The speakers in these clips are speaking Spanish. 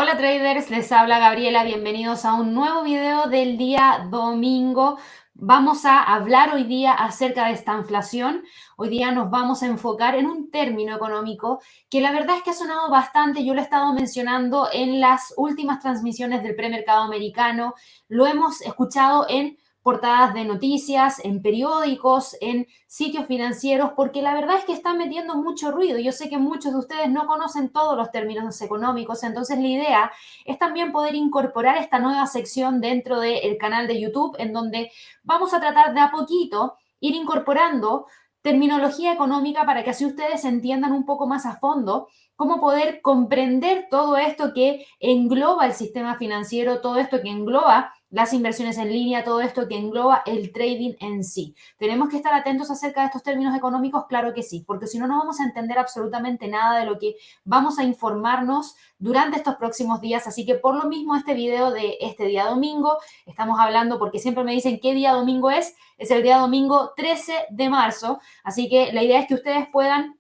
Hola traders, les habla Gabriela, bienvenidos a un nuevo video del día domingo. Vamos a hablar hoy día acerca de esta inflación. Hoy día nos vamos a enfocar en un término económico que la verdad es que ha sonado bastante. Yo lo he estado mencionando en las últimas transmisiones del premercado americano. Lo hemos escuchado en portadas de noticias, en periódicos, en sitios financieros, porque la verdad es que están metiendo mucho ruido. Yo sé que muchos de ustedes no conocen todos los términos económicos, entonces la idea es también poder incorporar esta nueva sección dentro del canal de YouTube, en donde vamos a tratar de a poquito ir incorporando terminología económica para que así ustedes entiendan un poco más a fondo cómo poder comprender todo esto que engloba el sistema financiero, todo esto que engloba las inversiones en línea, todo esto que engloba el trading en sí. ¿Tenemos que estar atentos acerca de estos términos económicos? Claro que sí, porque si no, no vamos a entender absolutamente nada de lo que vamos a informarnos durante estos próximos días. Así que por lo mismo este video de este día domingo, estamos hablando porque siempre me dicen qué día domingo es el día domingo 13 de marzo. Así que la idea es que ustedes puedan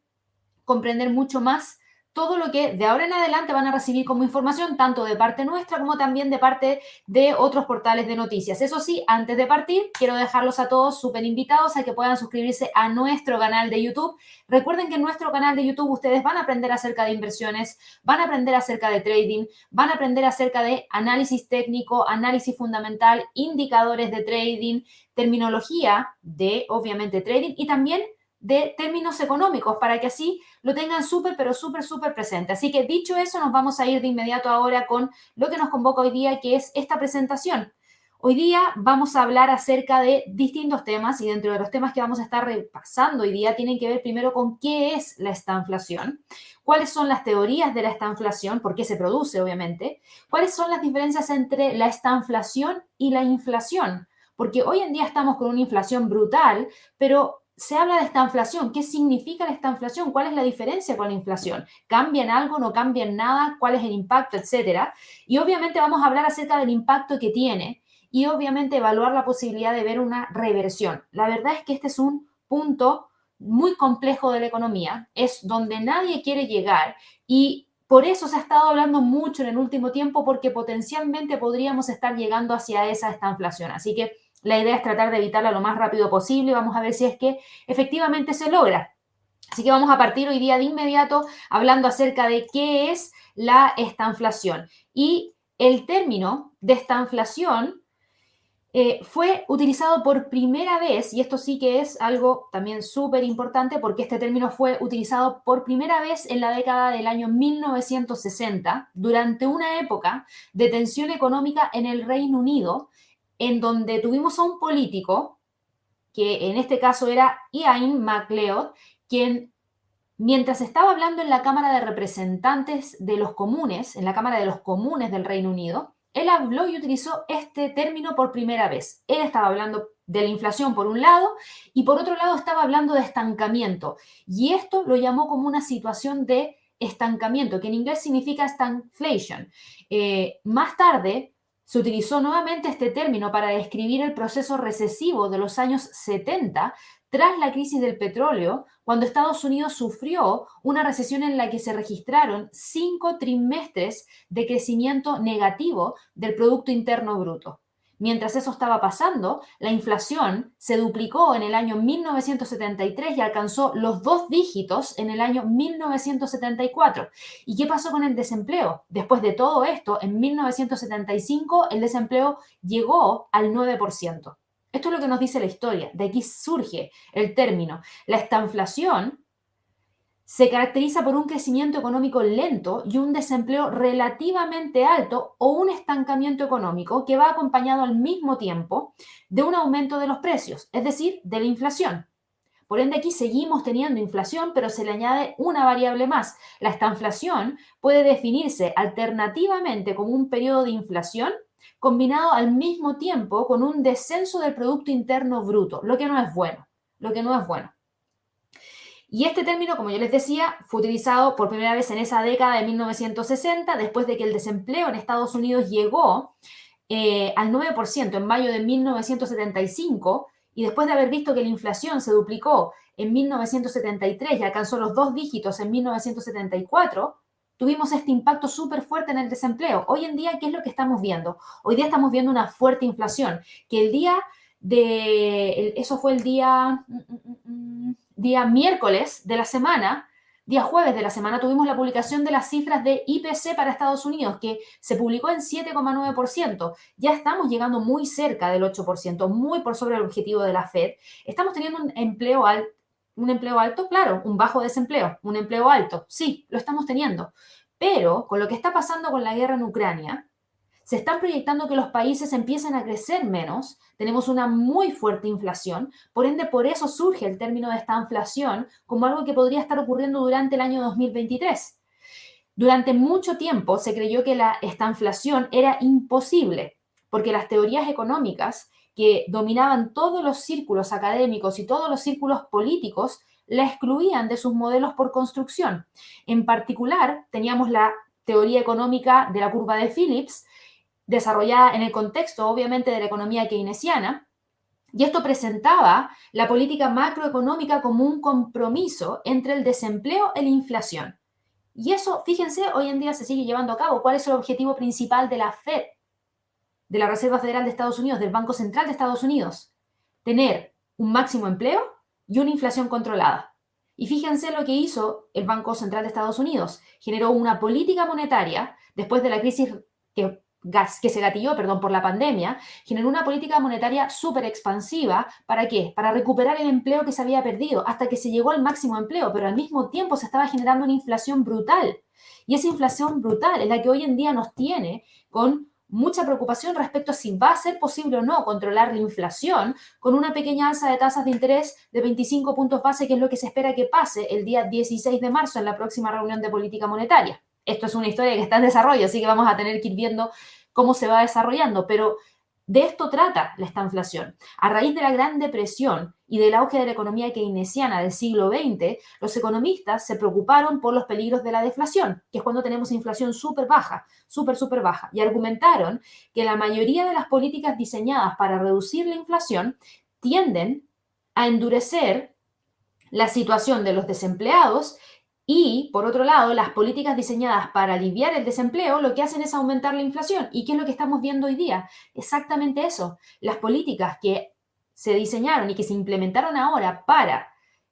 comprender mucho más todo lo que de ahora en adelante van a recibir como información, tanto de parte nuestra como también de parte de otros portales de noticias. Eso sí, antes de partir, quiero dejarlos a todos súper invitados a que puedan suscribirse a nuestro canal de YouTube. Recuerden que en nuestro canal de YouTube ustedes van a aprender acerca de inversiones, van a aprender acerca de trading, van a aprender acerca de análisis técnico, análisis fundamental, indicadores de trading, terminología de, obviamente, trading y también de términos económicos para que así lo tengan súper, pero súper presente. Así que dicho eso, nos vamos a ir de inmediato ahora con lo que nos convoca hoy día, que es esta presentación. Hoy día vamos a hablar acerca de distintos temas y dentro de los temas que vamos a estar repasando hoy día tienen que ver primero con qué es la estanflación, cuáles son las teorías de la estanflación, por qué se produce obviamente, cuáles son las diferencias entre la estanflación y la inflación, porque hoy en día estamos con una inflación brutal, pero se habla de estanflación. ¿Qué significa la estanflación? ¿Cuál es la diferencia con la inflación? ¿Cambia en algo? ¿No cambia en nada? ¿Cuál es el impacto? Etcétera. Y obviamente vamos a hablar acerca del impacto que tiene y obviamente evaluar la posibilidad de ver una reversión. La verdad es que este es un punto muy complejo de la economía, es donde nadie quiere llegar y por eso se ha estado hablando mucho en el último tiempo porque potencialmente podríamos estar llegando hacia esa estanflación. Así que la idea es tratar de evitarla lo más rápido posible. Vamos a ver si es que efectivamente se logra. Así que vamos a partir hoy día de inmediato hablando acerca de qué es la estanflación. Y el término de estanflación fue utilizado por primera vez, y esto sí que es algo también súper importante porque este término fue utilizado por primera vez en la década del año 1960, durante una época de tensión económica en el Reino Unido, en donde tuvimos a un político, que en este caso era Ian MacLeod, quien mientras estaba hablando en la Cámara de Representantes de los Comunes, en la Cámara de los Comunes del Reino Unido, él habló y utilizó este término por primera vez. Él estaba hablando de la inflación por un lado y por otro lado estaba hablando de estancamiento. Y esto lo llamó como una situación de estancamiento, que en inglés significa stagflation. Más tarde se utilizó nuevamente este término para describir el proceso recesivo de los años 70 tras la crisis del petróleo, cuando Estados Unidos sufrió una recesión en la que se registraron 5 trimestres de crecimiento negativo del Producto Interno Bruto. Mientras eso estaba pasando, la inflación se duplicó en el año 1973 y alcanzó los 2 dígitos en el año 1974. ¿Y qué pasó con el desempleo? Después de todo esto, en 1975 el desempleo llegó al 9%. Esto es lo que nos dice la historia. De aquí surge el término. La estanflación se caracteriza por un crecimiento económico lento y un desempleo relativamente alto o un estancamiento económico que va acompañado al mismo tiempo de un aumento de los precios, es decir, de la inflación. Por ende, aquí seguimos teniendo inflación, pero se le añade una variable más. La estanflación puede definirse alternativamente como un periodo de inflación combinado al mismo tiempo con un descenso del Producto Interno Bruto, lo que no es bueno, lo que no es bueno. Y este término, como yo les decía, fue utilizado por primera vez en esa década de 1960, después de que el desempleo en Estados Unidos llegó al 9% en mayo de 1975, y después de haber visto que la inflación se duplicó en 1973 y alcanzó los 2 dígitos en 1974, tuvimos este impacto súper fuerte en el desempleo. Hoy en día, ¿qué es lo que estamos viendo? Hoy día estamos viendo una fuerte inflación, que el día eso fue el día miércoles de la semana, día jueves de la semana, tuvimos la publicación de las cifras de IPC para Estados Unidos, que se publicó en 7,9%. Ya estamos llegando muy cerca del 8%, muy por sobre el objetivo de la Fed. Estamos teniendo un empleo alto, claro, un bajo desempleo, un empleo alto, sí, lo estamos teniendo. Pero con lo que está pasando con la guerra en Ucrania, se están proyectando que los países empiecen a crecer menos, tenemos una muy fuerte inflación, por ende por eso surge el término de estanflación como algo que podría estar ocurriendo durante el año 2023. Durante mucho tiempo se creyó que la estanflación era imposible, porque las teorías económicas que dominaban todos los círculos académicos y todos los círculos políticos la excluían de sus modelos por construcción. En particular, teníamos la teoría económica de la curva de Phillips, desarrollada en el contexto, obviamente, de la economía keynesiana, y esto presentaba la política macroeconómica como un compromiso entre el desempleo y la inflación. Y eso, fíjense, hoy en día se sigue llevando a cabo. ¿Cuál es el objetivo principal de la Fed, de la Reserva Federal de Estados Unidos, del Banco Central de Estados Unidos? Tener un máximo empleo y una inflación controlada. Y fíjense lo que hizo el Banco Central de Estados Unidos. Generó una política monetaria después de la crisis que se gatilló, por la pandemia, generó una política monetaria súper expansiva. ¿Para qué? Para recuperar el empleo que se había perdido hasta que se llegó al máximo empleo, pero al mismo tiempo se estaba generando una inflación brutal. Y esa inflación brutal es la que hoy en día nos tiene con mucha preocupación respecto a si va a ser posible o no controlar la inflación con una pequeña alza de tasas de interés de 25 puntos base, que es lo que se espera que pase el día 16 de marzo en la próxima reunión de política monetaria. Esto es una historia que está en desarrollo, así que vamos a tener que ir viendo cómo se va desarrollando, pero de esto trata la estanflación. A raíz de la Gran Depresión y del auge de la economía keynesiana del siglo XX, los economistas se preocuparon por los peligros de la deflación, que es cuando tenemos inflación súper baja, súper baja, y argumentaron que la mayoría de las políticas diseñadas para reducir la inflación tienden a endurecer la situación de los desempleados. Y, por otro lado, las políticas diseñadas para aliviar el desempleo lo que hacen es aumentar la inflación. ¿Y qué es lo que estamos viendo hoy día? Exactamente eso. Las políticas que se diseñaron y que se implementaron ahora para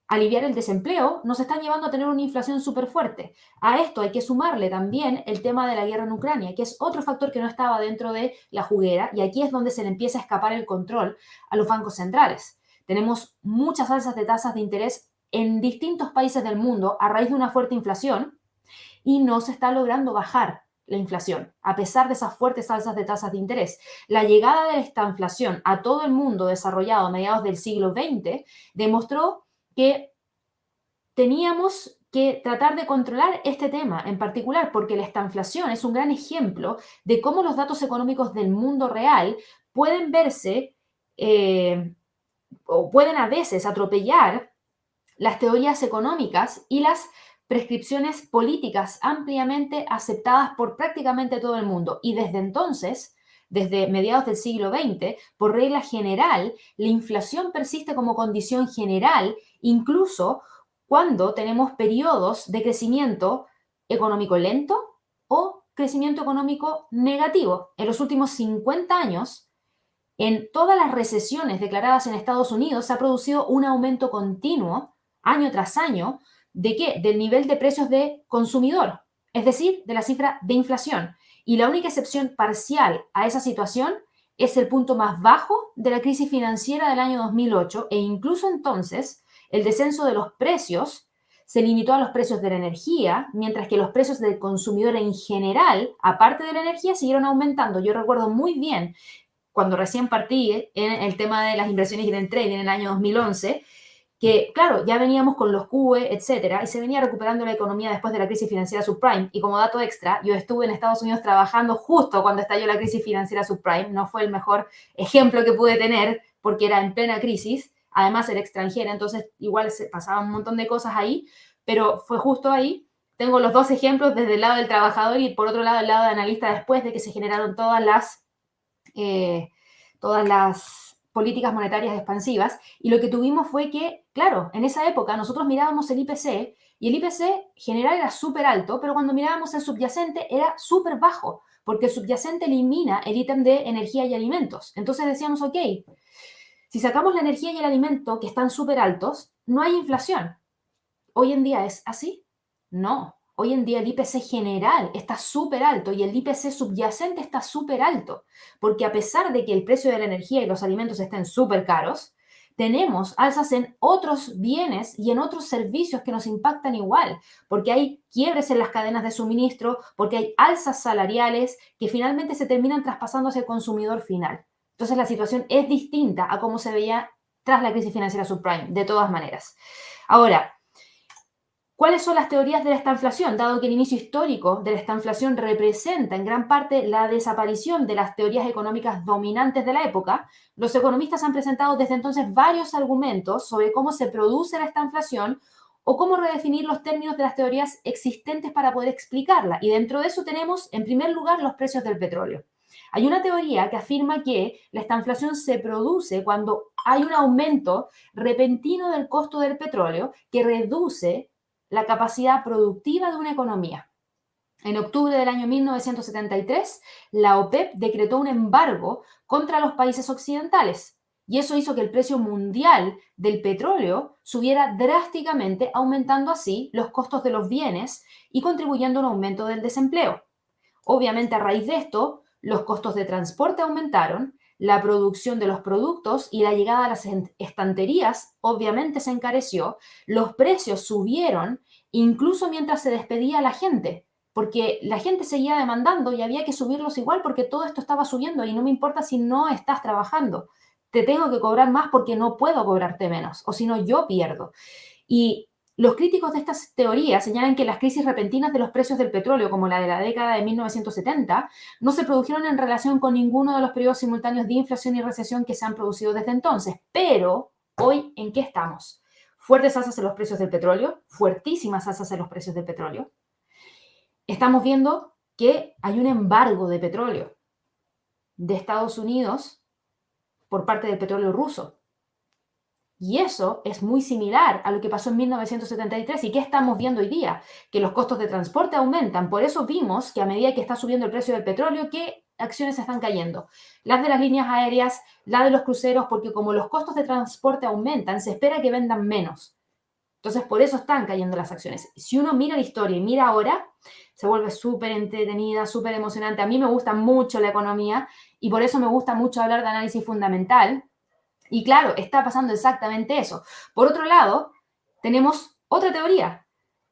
aliviar el desempleo nos están llevando a tener una inflación súper fuerte. A esto hay que sumarle también el tema de la guerra en Ucrania, que es otro factor que no estaba dentro de la juguera, y aquí es donde se le empieza a escapar el control a los bancos centrales. Tenemos muchas alzas de tasas de interés en distintos países del mundo a raíz de una fuerte inflación y no se está logrando bajar la inflación, a pesar de esas fuertes alzas de tasas de interés. La llegada de esta inflación a todo el mundo desarrollado a mediados del siglo XX demostró que teníamos que tratar de controlar este tema en particular, porque la estanflación es un gran ejemplo de cómo los datos económicos del mundo real pueden verse o pueden a veces atropellar las teorías económicas y las prescripciones políticas ampliamente aceptadas por prácticamente todo el mundo. Y desde entonces, desde mediados del siglo XX, por regla general, la inflación persiste como condición general, incluso cuando tenemos periodos de crecimiento económico lento o crecimiento económico negativo. En los últimos 50 años, en todas las recesiones declaradas en Estados Unidos, se ha producido un aumento continuo año tras año. ¿De qué? Del nivel de precios de consumidor, es decir, de la cifra de inflación. Y la única excepción parcial a esa situación es el punto más bajo de la crisis financiera del año 2008, e incluso entonces el descenso de los precios se limitó a los precios de la energía, mientras que los precios del consumidor en general, aparte de la energía, siguieron aumentando. Yo recuerdo muy bien cuando recién partí en el tema de las inversiones y del trading en el año 2011, que, claro, ya veníamos con los QE, etcétera, y se venía recuperando la economía después de la crisis financiera subprime. Y como dato extra, yo estuve en Estados Unidos trabajando justo cuando estalló la crisis financiera subprime. No fue el mejor ejemplo que pude tener porque era en plena crisis. Además, era extranjera, entonces igual se pasaban un montón de cosas ahí, pero fue justo ahí. Tengo los dos ejemplos desde el lado del trabajador y por otro lado el lado de analista después de que se generaron todas las políticas monetarias expansivas, y lo que tuvimos fue que, claro, en esa época nosotros mirábamos el IPC y el IPC general era súper alto, pero cuando mirábamos el subyacente era súper bajo, porque el subyacente elimina el ítem de energía y alimentos. Entonces decíamos, ok, si sacamos la energía y el alimento que están súper altos, no hay inflación. ¿Hoy en día es así? No. Hoy en día el IPC general está súper alto y el IPC subyacente está súper alto, porque a pesar de que el precio de la energía y los alimentos estén súper caros, tenemos alzas en otros bienes y en otros servicios que nos impactan igual, porque hay quiebres en las cadenas de suministro, porque hay alzas salariales que finalmente se terminan traspasando hacia el consumidor final. Entonces la situación es distinta a cómo se veía tras la crisis financiera subprime, de todas maneras. Ahora, ¿cuáles son las teorías de la estanflación? Dado que el inicio histórico de la estanflación representa en gran parte la desaparición de las teorías económicas dominantes de la época, los economistas han presentado desde entonces varios argumentos sobre cómo se produce la estanflación o cómo redefinir los términos de las teorías existentes para poder explicarla. Y dentro de eso tenemos, en primer lugar, los precios del petróleo. Hay una teoría que afirma que la estanflación se produce cuando hay un aumento repentino del costo del petróleo que reduce la capacidad productiva de una economía. En octubre del año 1973, la OPEP decretó un embargo contra los países occidentales y eso hizo que el precio mundial del petróleo subiera drásticamente, aumentando así los costos de los bienes y contribuyendo a un aumento del desempleo. Obviamente, a raíz de esto, los costos de transporte aumentaron, la producción de los productos y la llegada a las estanterías obviamente se encareció, los precios subieron incluso mientras se despedía a la gente, porque la gente seguía demandando y había que subirlos igual porque todo esto estaba subiendo y no me importa si no estás trabajando, te tengo que cobrar más porque no puedo cobrarte menos, o si no yo pierdo. Y los críticos de estas teorías señalan que las crisis repentinas de los precios del petróleo, como la de la década de 1970, no se produjeron en relación con ninguno de los periodos simultáneos de inflación y recesión que se han producido desde entonces. Pero, hoy, ¿en qué estamos? Fuertes alzas en los precios del petróleo, fuertísimas alzas en los precios del petróleo. Estamos viendo que hay un embargo de petróleo de Estados Unidos por parte del petróleo ruso. Y eso es muy similar a lo que pasó en 1973 y que estamos viendo hoy día, que los costos de transporte aumentan. Por eso vimos que a medida que está subiendo el precio del petróleo, ¿qué acciones están cayendo? Las de las líneas aéreas, las de los cruceros, porque como los costos de transporte aumentan, se espera que vendan menos. Entonces, por eso están cayendo las acciones. Si uno mira la historia y mira ahora, se vuelve súper entretenida, súper emocionante. A mí me gusta mucho la economía y por eso me gusta mucho hablar de análisis fundamental. Y claro, está pasando exactamente eso. Por otro lado, tenemos otra teoría,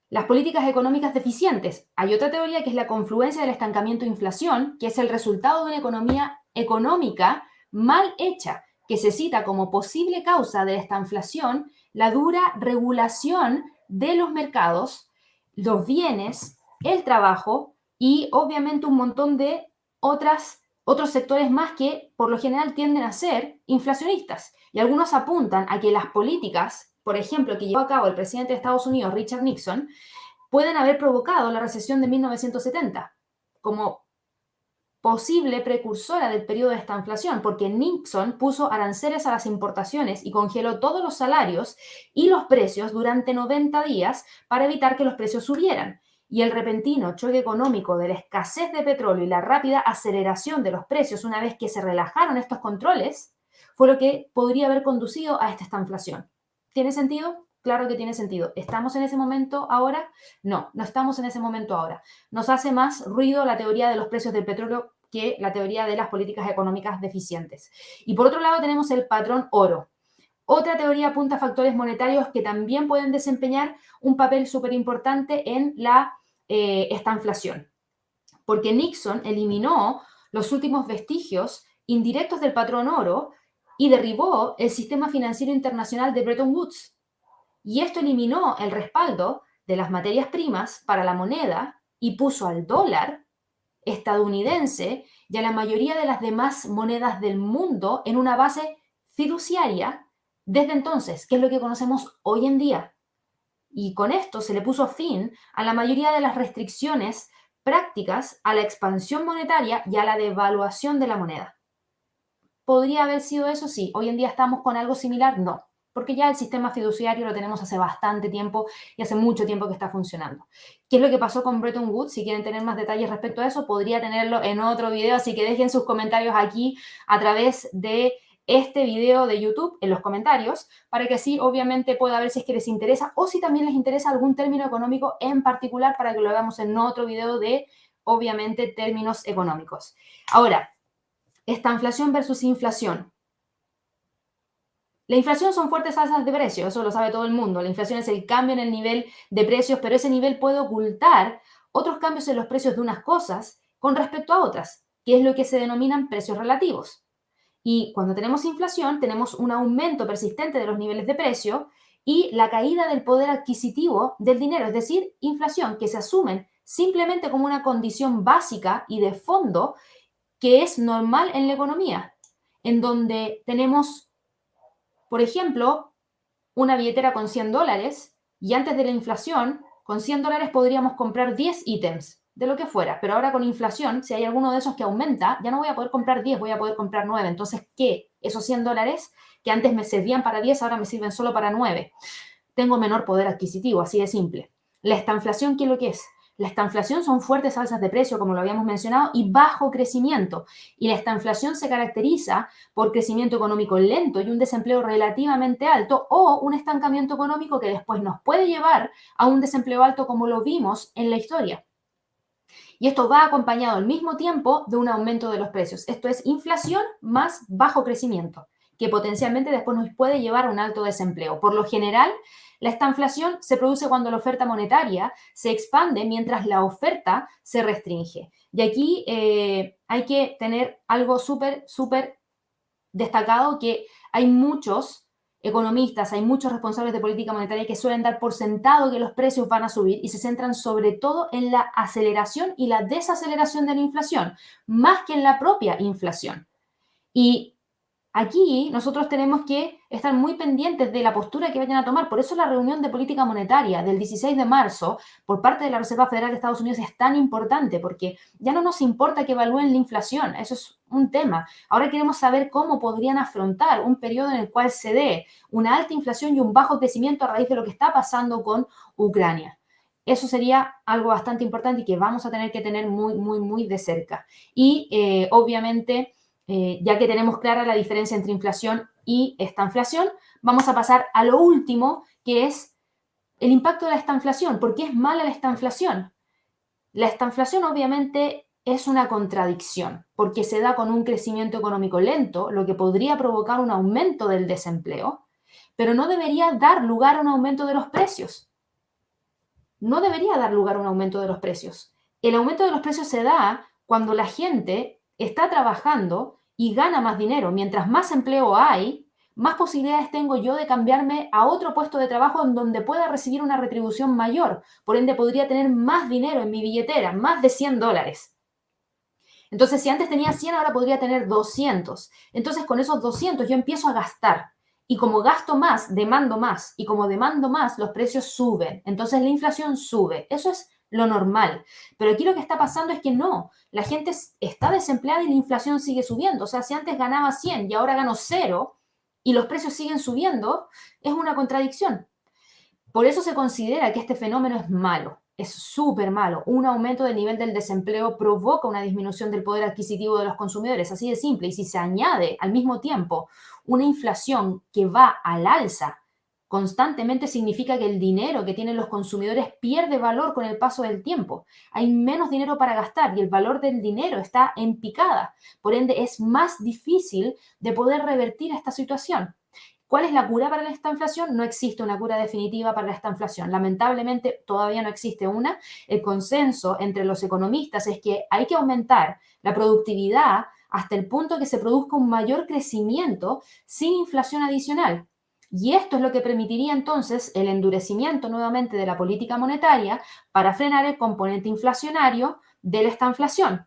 las políticas económicas deficientes. Hay otra teoría que es la confluencia del estancamiento e inflación, que es el resultado de una economía económica mal hecha, que se cita como posible causa de esta inflación la dura regulación de los mercados, los bienes, el trabajo y obviamente un montón de otros sectores más que por lo general tienden a ser inflacionistas. Y algunos apuntan a que las políticas, por ejemplo, que llevó a cabo el presidente de Estados Unidos, Richard Nixon, pueden haber provocado la recesión de 1970 como posible precursora del periodo de esta inflación, porque Nixon puso aranceles a las importaciones y congeló todos los salarios y los precios durante 90 días para evitar que los precios subieran. Y el repentino choque económico de la escasez de petróleo y la rápida aceleración de los precios una vez que se relajaron estos controles fue lo que podría haber conducido a esta inflación. ¿Tiene sentido? Claro que tiene sentido. ¿Estamos en ese momento ahora? No, no estamos en ese momento ahora. Nos hace más ruido la teoría de los precios del petróleo que la teoría de las políticas económicas deficientes. Y por otro lado tenemos el patrón oro. Otra teoría apunta a factores monetarios que también pueden desempeñar un papel súper importante en esta inflación. Porque Nixon eliminó los últimos vestigios indirectos del patrón oro y derribó el sistema financiero internacional de Bretton Woods. Y esto eliminó el respaldo de las materias primas para la moneda y puso al dólar estadounidense y a la mayoría de las demás monedas del mundo en una base fiduciaria desde entonces, que es lo que conocemos hoy en día. Y con esto se le puso fin a la mayoría de las restricciones prácticas a la expansión monetaria y a la devaluación de la moneda. ¿Podría haber sido eso? Sí. ¿Hoy en día estamos con algo similar? No. porque ya el sistema fiduciario lo tenemos hace bastante tiempo y hace mucho tiempo que está funcionando. ¿Qué es lo que pasó con Bretton Woods? Si quieren tener más detalles respecto a eso, podría tenerlo en otro video, así que dejen sus comentarios aquí a través de este video de YouTube en los comentarios, para que así obviamente pueda ver si es que les interesa o si también les interesa algún término económico en particular para que lo hagamos en otro video de, obviamente, términos económicos. Ahora, estanflación versus inflación. La inflación son fuertes alzas de precios, eso lo sabe todo el mundo. La inflación es el cambio en el nivel de precios, pero ese nivel puede ocultar otros cambios en los precios de unas cosas con respecto a otras, que es lo que se denominan precios relativos. Y cuando tenemos inflación, tenemos un aumento persistente de los niveles de precio y la caída del poder adquisitivo del dinero, es decir, inflación, que se asumen simplemente como una condición básica y de fondo que es normal en la economía, en donde tenemos, por ejemplo, una billetera con $100 y antes de la inflación, con $100 podríamos comprar 10 ítems de lo que fuera, pero ahora con inflación, si hay alguno de esos que aumenta, ya no voy a poder comprar 10, voy a poder comprar 9. Entonces, ¿qué? Esos $100 que antes me servían para 10, ahora me sirven solo para 9. Tengo menor poder adquisitivo, así de simple. La estanflación, ¿qué es lo que es? La estanflación son fuertes alzas de precio, como lo habíamos mencionado, y bajo crecimiento. Y la estanflación se caracteriza por crecimiento económico lento y un desempleo relativamente alto o un estancamiento económico que después nos puede llevar a un desempleo alto como lo vimos en la historia. Y esto va acompañado al mismo tiempo de un aumento de los precios. Esto es inflación más bajo crecimiento, que potencialmente después nos puede llevar a un alto desempleo. Por lo general, la estanflación se produce cuando la oferta monetaria se expande mientras la oferta se restringe. Y aquí hay que tener algo súper destacado, que hay muchos economistas, hay muchos responsables de política monetaria que suelen dar por sentado que los precios van a subir y se centran sobre todo en la aceleración y la desaceleración de la inflación, más que en la propia inflación. Y aquí nosotros tenemos que estar muy pendientes de la postura que vayan a tomar. Por eso la reunión de política monetaria del 16 de marzo por parte de la Reserva Federal de Estados Unidos es tan importante, porque ya no nos importa que evalúen la inflación, eso es un tema. Ahora queremos saber cómo podrían afrontar un periodo en el cual se dé una alta inflación y un bajo crecimiento a raíz de lo que está pasando con Ucrania. Eso sería algo bastante importante y que vamos a tener que tener muy de cerca. Y obviamente, ya que tenemos clara la diferencia entre inflación y estanflación, vamos a pasar a lo último, que es el impacto de la estanflación. ¿Por qué es mala la estanflación? La estanflación obviamente es una contradicción, porque se da con un crecimiento económico lento, lo que podría provocar un aumento del desempleo, pero no debería dar lugar a un aumento de los precios. No debería dar lugar a un aumento de los precios. El aumento de los precios se da cuando la gente está trabajando y gana más dinero. Mientras más empleo hay, más posibilidades tengo yo de cambiarme a otro puesto de trabajo en donde pueda recibir una retribución mayor. Por ende, podría tener más dinero en mi billetera, más de $100. Entonces, si antes tenía 100, ahora podría tener 200. Entonces, con esos 200 yo empiezo a gastar. Y como gasto más, demando más. Y como demando más, los precios suben. Entonces, la inflación sube. Eso es lo normal. Pero aquí lo que está pasando es que no. La gente está desempleada y la inflación sigue subiendo. O sea, si antes ganaba 100 y ahora gano 0 y los precios siguen subiendo, es una contradicción. Por eso se considera que este fenómeno es malo, es súper malo. Un aumento del nivel del desempleo provoca una disminución del poder adquisitivo de los consumidores, así de simple. Y si se añade al mismo tiempo una inflación que va al alza constantemente, significa que el dinero que tienen los consumidores pierde valor con el paso del tiempo. Hay menos dinero para gastar y el valor del dinero está en picada. Por ende, es más difícil de poder revertir esta situación. ¿Cuál es la cura para esta inflación? No existe una cura definitiva para esta inflación. Lamentablemente, todavía no existe una. El consenso entre los economistas es que hay que aumentar la productividad hasta el punto que se produzca un mayor crecimiento sin inflación adicional. Y esto es lo que permitiría entonces el endurecimiento nuevamente de la política monetaria para frenar el componente inflacionario de esta inflación.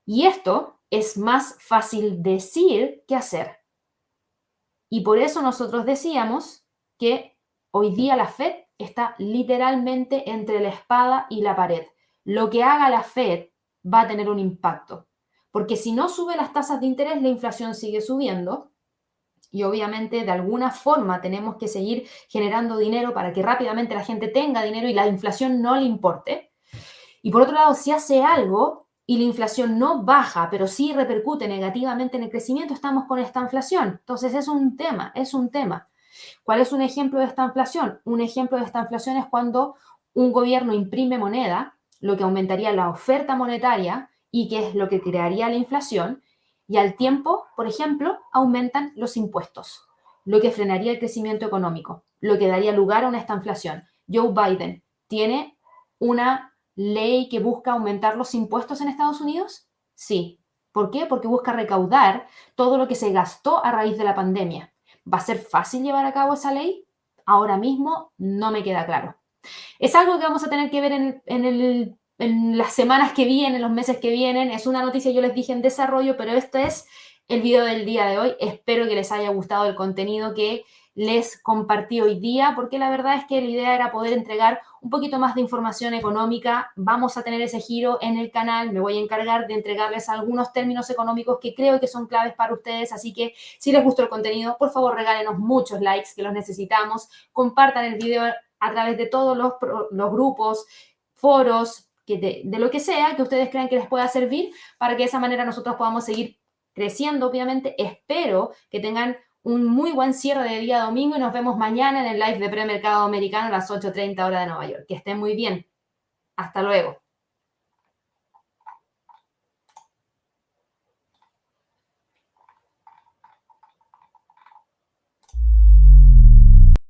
Y esto es más fácil decir que hacer. Y por eso nosotros decíamos que hoy día la Fed está literalmente entre la espada y la pared. Lo que haga la Fed va a tener un impacto, porque si no sube las tasas de interés, la inflación sigue subiendo Y obviamente de alguna forma tenemos que seguir generando dinero para que rápidamente la gente tenga dinero y la inflación no le importe. Y por otro lado, si hace algo y la inflación no baja, pero sí repercute negativamente en el crecimiento, estamos con esta inflación. Entonces es un tema, es un tema. ¿Cuál es un ejemplo de esta inflación? Un ejemplo de esta inflación es cuando un gobierno imprime moneda, lo que aumentaría la oferta monetaria y que es lo que crearía la inflación, y al tiempo, por ejemplo, aumentan los impuestos, lo que frenaría el crecimiento económico, lo que daría lugar a una esta inflación. Joe Biden tiene una ley que busca aumentar los impuestos en Estados Unidos. Sí. ¿Por qué? Porque busca recaudar todo lo que se gastó a raíz de la pandemia. ¿Va a ser fácil llevar a cabo esa ley? Ahora mismo no me queda claro. Es algo que vamos a tener que ver en las semanas que vienen, los meses que vienen. Es una noticia, yo les dije, en desarrollo, pero este es el video del día de hoy. Espero que les haya gustado el contenido que les compartí hoy día, porque la verdad es que la idea era poder entregar un poquito más de información económica. Vamos a tener ese giro en el canal. Me voy a encargar de entregarles algunos términos económicos que creo que son claves para ustedes. Así que si les gustó el contenido, por favor regálenos muchos likes, que los necesitamos. Compartan el video a través de todos los grupos, foros, de lo que sea que ustedes crean que les pueda servir para que de esa manera nosotros podamos seguir creciendo, obviamente. Espero que tengan un muy buen cierre de día domingo y nos vemos mañana en el live de premercado americano a las 8:30 hora de Nueva York. Que estén muy bien. Hasta luego.